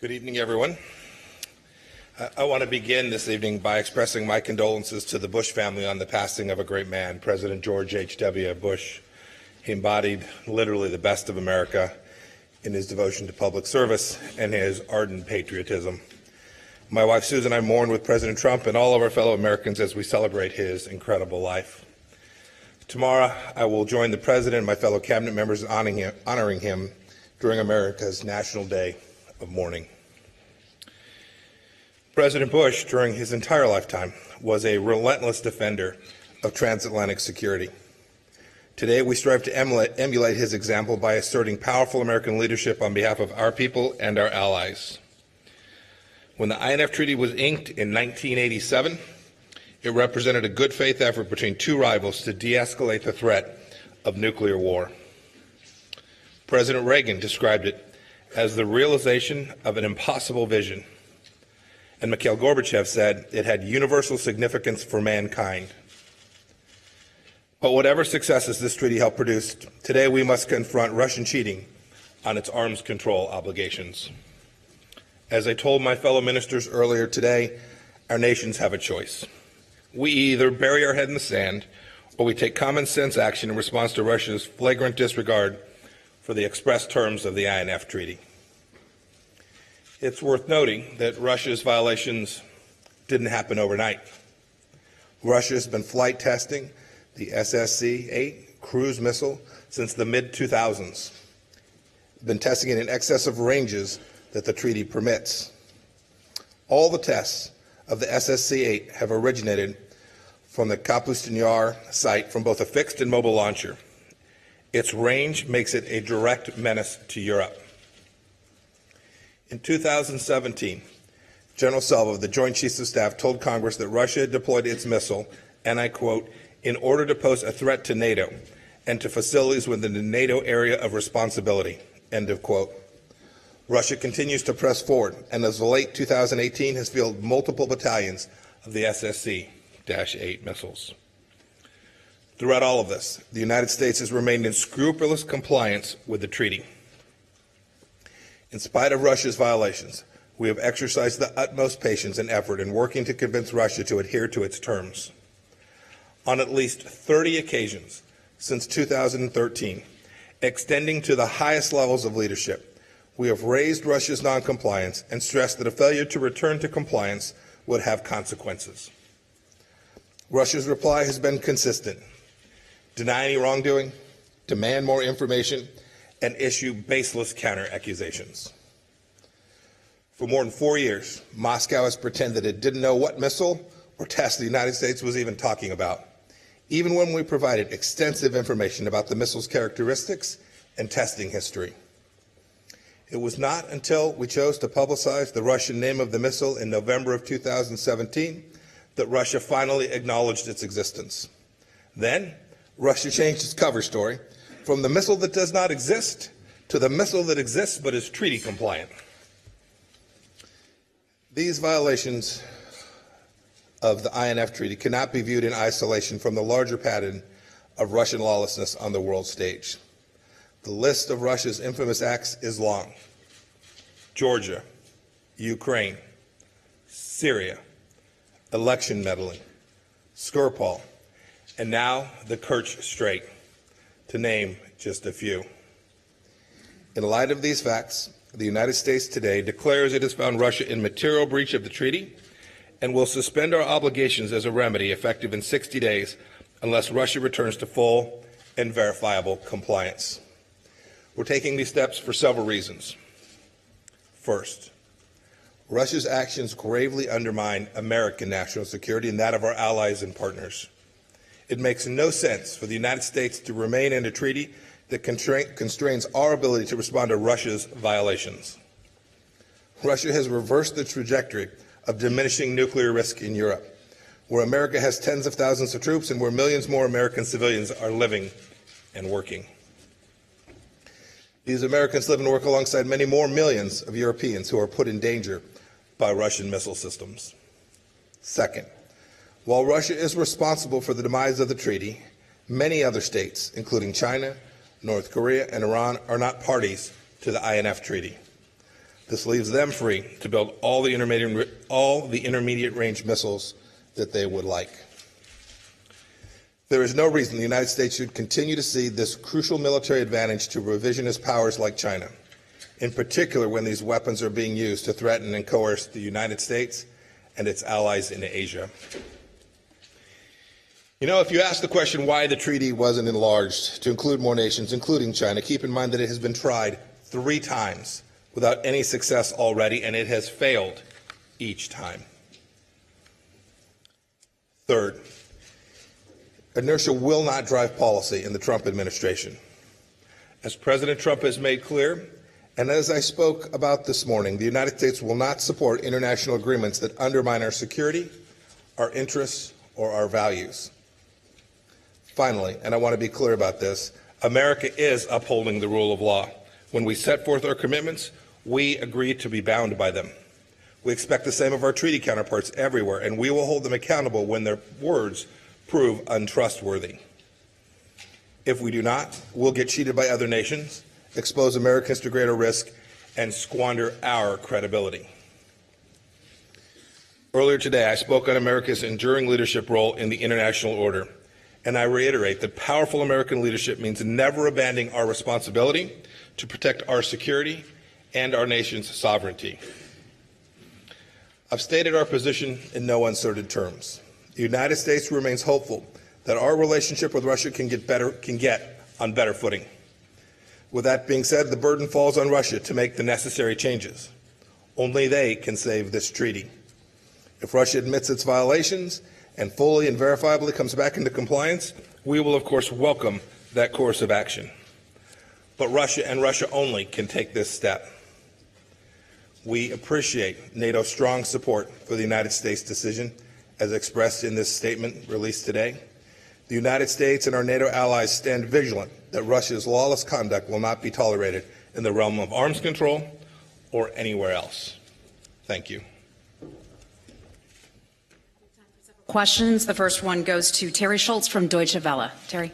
Good evening, everyone. I want to begin this evening by expressing my condolences to the Bush family on the passing of a great man, President George H.W. Bush. He embodied literally the best of America in his devotion to public service and his ardent patriotism. My wife Susan and I mourn with President Trump and all of our fellow Americans as we celebrate his incredible life. Tomorrow, I will join the President and my fellow cabinet members in honoring him during America's National Day of Mourning. President Bush, during his entire lifetime, was a relentless defender of transatlantic security. Today, we strive to emulate his example by asserting powerful American leadership on behalf of our people and our allies. When the INF Treaty was inked in 1987, it represented a good faith effort between two rivals to de-escalate the threat of nuclear war. President Reagan described it as the realization of an impossible vision. And Mikhail Gorbachev said it had universal significance for mankind. But whatever successes this treaty helped produce, today we must confront Russian cheating on its arms control obligations. As I told my fellow ministers earlier today, our nations have a choice. We either bury our head in the sand or we take common sense action in response to Russia's flagrant disregard for the express terms of the INF Treaty. It's worth noting that Russia's violations didn't happen overnight. Russia has been flight testing the SSC-8 cruise missile since the mid-2000s. Been testing it in excess of ranges that the treaty permits. All the tests of the SSC-8 have originated from the Kapustin Yar site from both a fixed and mobile launcher. Its range makes it a direct menace to Europe. In 2017, General Salvo of the Joint Chiefs of Staff told Congress that Russia had deployed its missile, and I quote, in order to pose a threat to NATO and to facilities within the NATO area of responsibility, end of quote. Russia continues to press forward, and as of late 2018 has fielded multiple battalions of the SSC-8 missiles. Throughout all of this, the United States has remained in scrupulous compliance with the treaty. In spite of Russia's violations, we have exercised the utmost patience and effort in working to convince Russia to adhere to its terms. On at least 30 occasions since 2013, extending to the highest levels of leadership, we have raised Russia's noncompliance and stressed that a failure to return to compliance would have consequences. Russia's reply has been consistent: deny any wrongdoing, demand more information, and issue baseless counter-accusations. For more than 4 years, Moscow has pretended it didn't know what missile or test the United States was even talking about, even when we provided extensive information about the missile's characteristics and testing history. It was not until we chose to publicize the Russian name of the missile in November of 2017 that Russia finally acknowledged its existence. Then, Russia changed its cover story from the missile that does not exist to the missile that exists but is treaty compliant. These violations of the INF Treaty cannot be viewed in isolation from the larger pattern of Russian lawlessness on the world stage. The list of Russia's infamous acts is long. Georgia, Ukraine, Syria, election meddling, Skripal, and now the Kerch Strait, to name just a few. In light of these facts, the United States today declares it has found Russia in material breach of the treaty and will suspend our obligations as a remedy effective in 60 days unless Russia returns to full and verifiable compliance. We're taking these steps for several reasons. First, Russia's actions gravely undermine American national security and that of our allies and partners. It makes no sense for the United States to remain in a treaty that constrains our ability to respond to Russia's violations. Russia has reversed the trajectory of diminishing nuclear risk in Europe, where America has tens of thousands of troops and where millions more American civilians are living and working. These Americans live and work alongside many more millions of Europeans who are put in danger by Russian missile systems. Second, while Russia is responsible for the demise of the treaty, many other states, including China, North Korea, and Iran, are not parties to the INF Treaty. This leaves them free to build all the intermediate range missiles that they would like. There is no reason the United States should continue to cede this crucial military advantage to revisionist powers like China, in particular when these weapons are being used to threaten and coerce the United States and its allies in Asia. You know, if you ask the question why the treaty wasn't enlarged to include more nations, including China, keep in mind that it has been tried 3 times without any success already, and it has failed each time. Third, inertia will not drive policy in the Trump administration. As President Trump has made clear, and as I spoke about this morning, the United States will not support international agreements that undermine our security, our interests, or our values. Finally, and I want to be clear about this, America is upholding the rule of law. When we set forth our commitments, we agree to be bound by them. We expect the same of our treaty counterparts everywhere, and we will hold them accountable when their words prove untrustworthy. If we do not, we'll get cheated by other nations, expose Americans to greater risk, and squander our credibility. Earlier today, I spoke on America's enduring leadership role in the international order, and I reiterate that powerful American leadership means never abandoning our responsibility to protect our security and our nation's sovereignty. I've stated our position in no uncertain terms. The United States remains hopeful that our relationship with Russia can get on better footing. With that being said, the burden falls on Russia to make the necessary changes. Only they can save this treaty. If Russia admits its violations and fully and verifiably comes back into compliance, we will, of course, welcome that course of action. But Russia and Russia only can take this step. We appreciate NATO's strong support for the United States decision, as expressed in this statement released today. The United States and our NATO allies stand vigilant that Russia's lawless conduct will not be tolerated in the realm of arms control or anywhere else. Thank you. Questions. The first one goes to Terry Schultz from Deutsche Welle. Terry.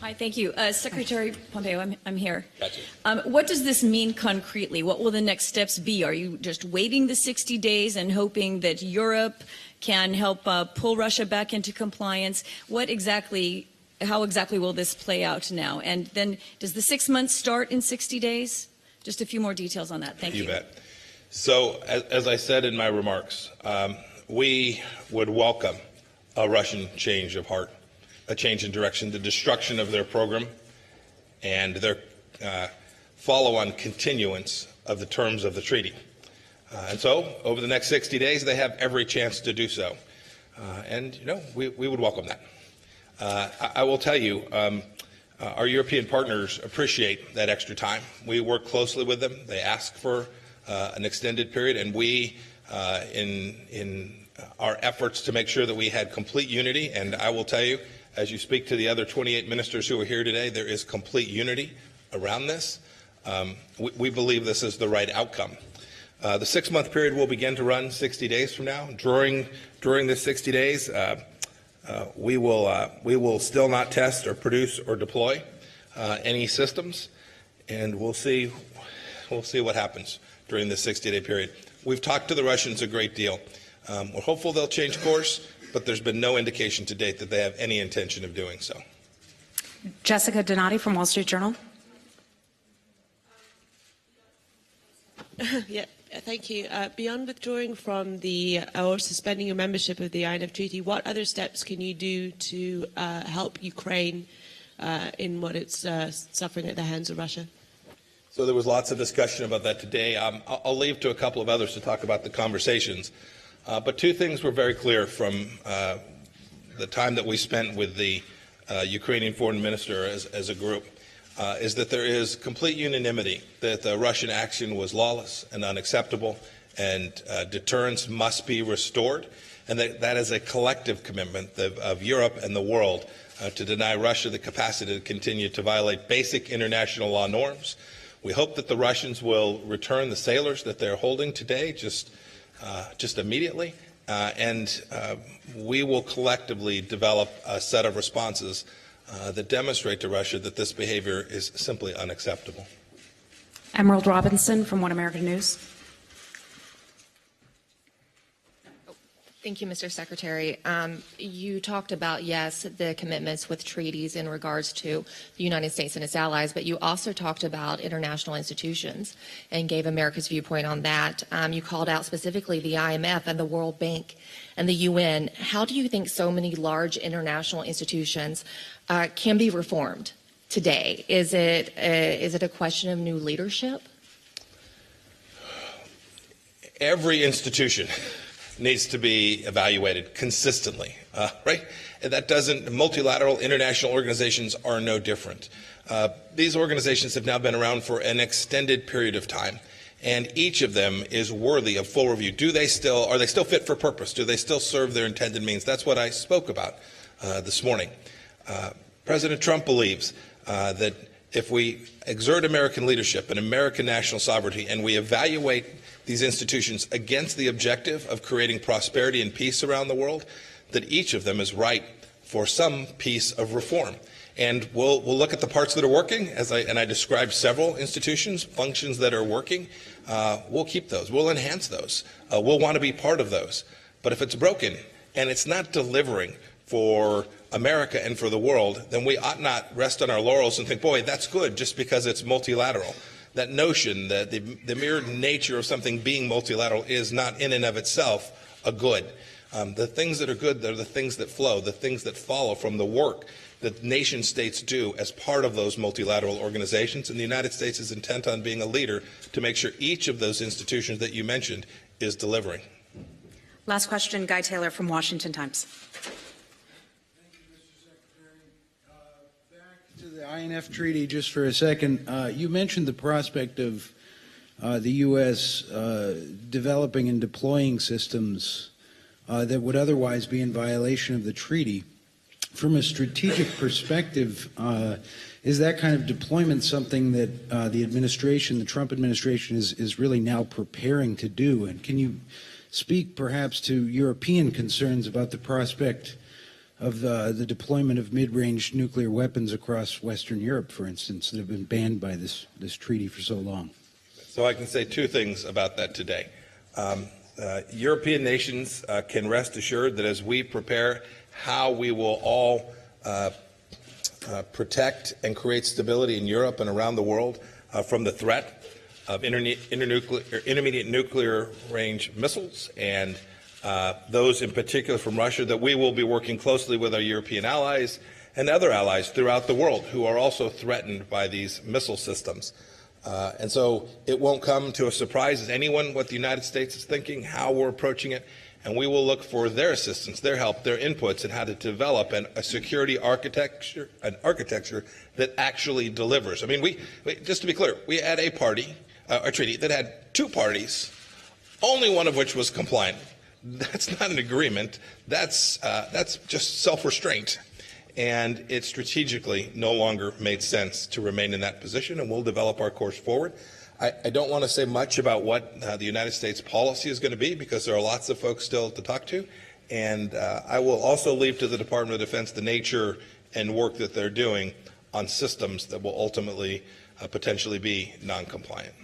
Hi, thank you. Secretary Pompeo, I'm here. Gotcha. What does this mean concretely? What will the next steps be? Are you just waiting the 60 days and hoping that Europe can help pull Russia back into compliance? How exactly will this play out now? And then does the 6 months start in 60 days? Just a few more details on that. Thank you. You bet. So, as I said in my remarks, we would welcome a Russian change of heart, a change in direction, the destruction of their program, and their follow-on continuance of the terms of the treaty. And so, over the next 60 days, they have every chance to do so. And, you know, we would welcome that. I will tell you, our European partners appreciate that extra time. We work closely with them. They ask for an extended period, and we, in our efforts to make sure that we had complete unity, and I will tell you, as you speak to the other 28 ministers who are here today, there is complete unity around this. We believe this is the right outcome. The 6-month period will begin to run 60 days from now. During this 60 days, we will still not test or produce or deploy any systems, and we'll see what happens during this 60-day period. We've talked to the Russians a great deal. We're hopeful they'll change course, but there's been no indication to date that they have any intention of doing so. Jessica Donati from Wall Street Journal. Yeah, thank you. Beyond withdrawing from the or suspending your membership of the INF Treaty, what other steps can you do to help Ukraine in what it's suffering at the hands of Russia? So there was lots of discussion about that today. I'll leave to a couple of others to talk about the conversations. But two things were very clear from the time that we spent with the Ukrainian foreign minister as a group, is that there is complete unanimity that the Russian action was lawless and unacceptable, and deterrence must be restored, and that is a collective commitment of Europe and the world to deny Russia the capacity to continue to violate basic international law norms. We hope that the Russians will return the sailors that they're holding today just immediately, and we will collectively develop a set of responses that demonstrate to Russia that this behavior is simply unacceptable. Emerald Robinson from One American News. Thank you, Mr. Secretary. You talked about, yes, the commitments with treaties in regards to the United States and its allies, but you also talked about international institutions and gave America's viewpoint on that. You called out specifically the IMF and the World Bank and the UN. How do you think so many large international institutions can be reformed today? Is it a question of new leadership? Every institution needs to be evaluated consistently, right? And that doesn't, multilateral international organizations are no different. These organizations have now been around for an extended period of time, and each of them is worthy of full review. Are they still fit for purpose? Do they still serve their intended means? That's what I spoke about this morning. President Trump believes that if we exert American leadership and American national sovereignty and we evaluate these institutions against the objective of creating prosperity and peace around the world, that each of them is right for some piece of reform. And we'll look at the parts that are working, and I described several institutions, functions that are working. We'll keep those. We'll enhance those. We'll want to be part of those. But if it's broken and it's not delivering for America and for the world, then we ought not rest on our laurels and think, boy, that's good just because it's multilateral. That notion that the mere nature of something being multilateral is not in and of itself a good. The things that are good are the things that flow, the things that follow from the work that nation states do as part of those multilateral organizations. And the United States is intent on being a leader to make sure each of those institutions that you mentioned is delivering. Last question, Guy Taylor from Washington Times. To the INF Treaty just for a second, you mentioned the prospect of the U.S. Developing and deploying systems that would otherwise be in violation of the treaty. From a strategic perspective, is that kind of deployment something that the Trump administration is really now preparing to do? And can you speak perhaps to European concerns about the prospect of the deployment of mid-range nuclear weapons across Western Europe, for instance, that have been banned by this treaty for so long? So I can say two things about that today. European nations can rest assured that as we prepare how we will all protect and create stability in Europe and around the world from the threat of intermediate nuclear range missiles and those in particular from Russia, that we will be working closely with our European allies and other allies throughout the world who are also threatened by these missile systems. And so it won't come to a surprise to anyone what the United States is thinking, how we're approaching it, and we will look for their assistance, their help, their inputs in how to develop a security architecture, that actually delivers. I mean, just to be clear, we had a treaty that had two parties, only one of which was compliant. That's not an agreement. That's just self-restraint. And it strategically no longer made sense to remain in that position, and we'll develop our course forward. I don't want to say much about what the United States policy is going to be, because there are lots of folks still to talk to. And I will also leave to the Department of Defense the nature and work that they're doing on systems that will ultimately potentially be non-compliant.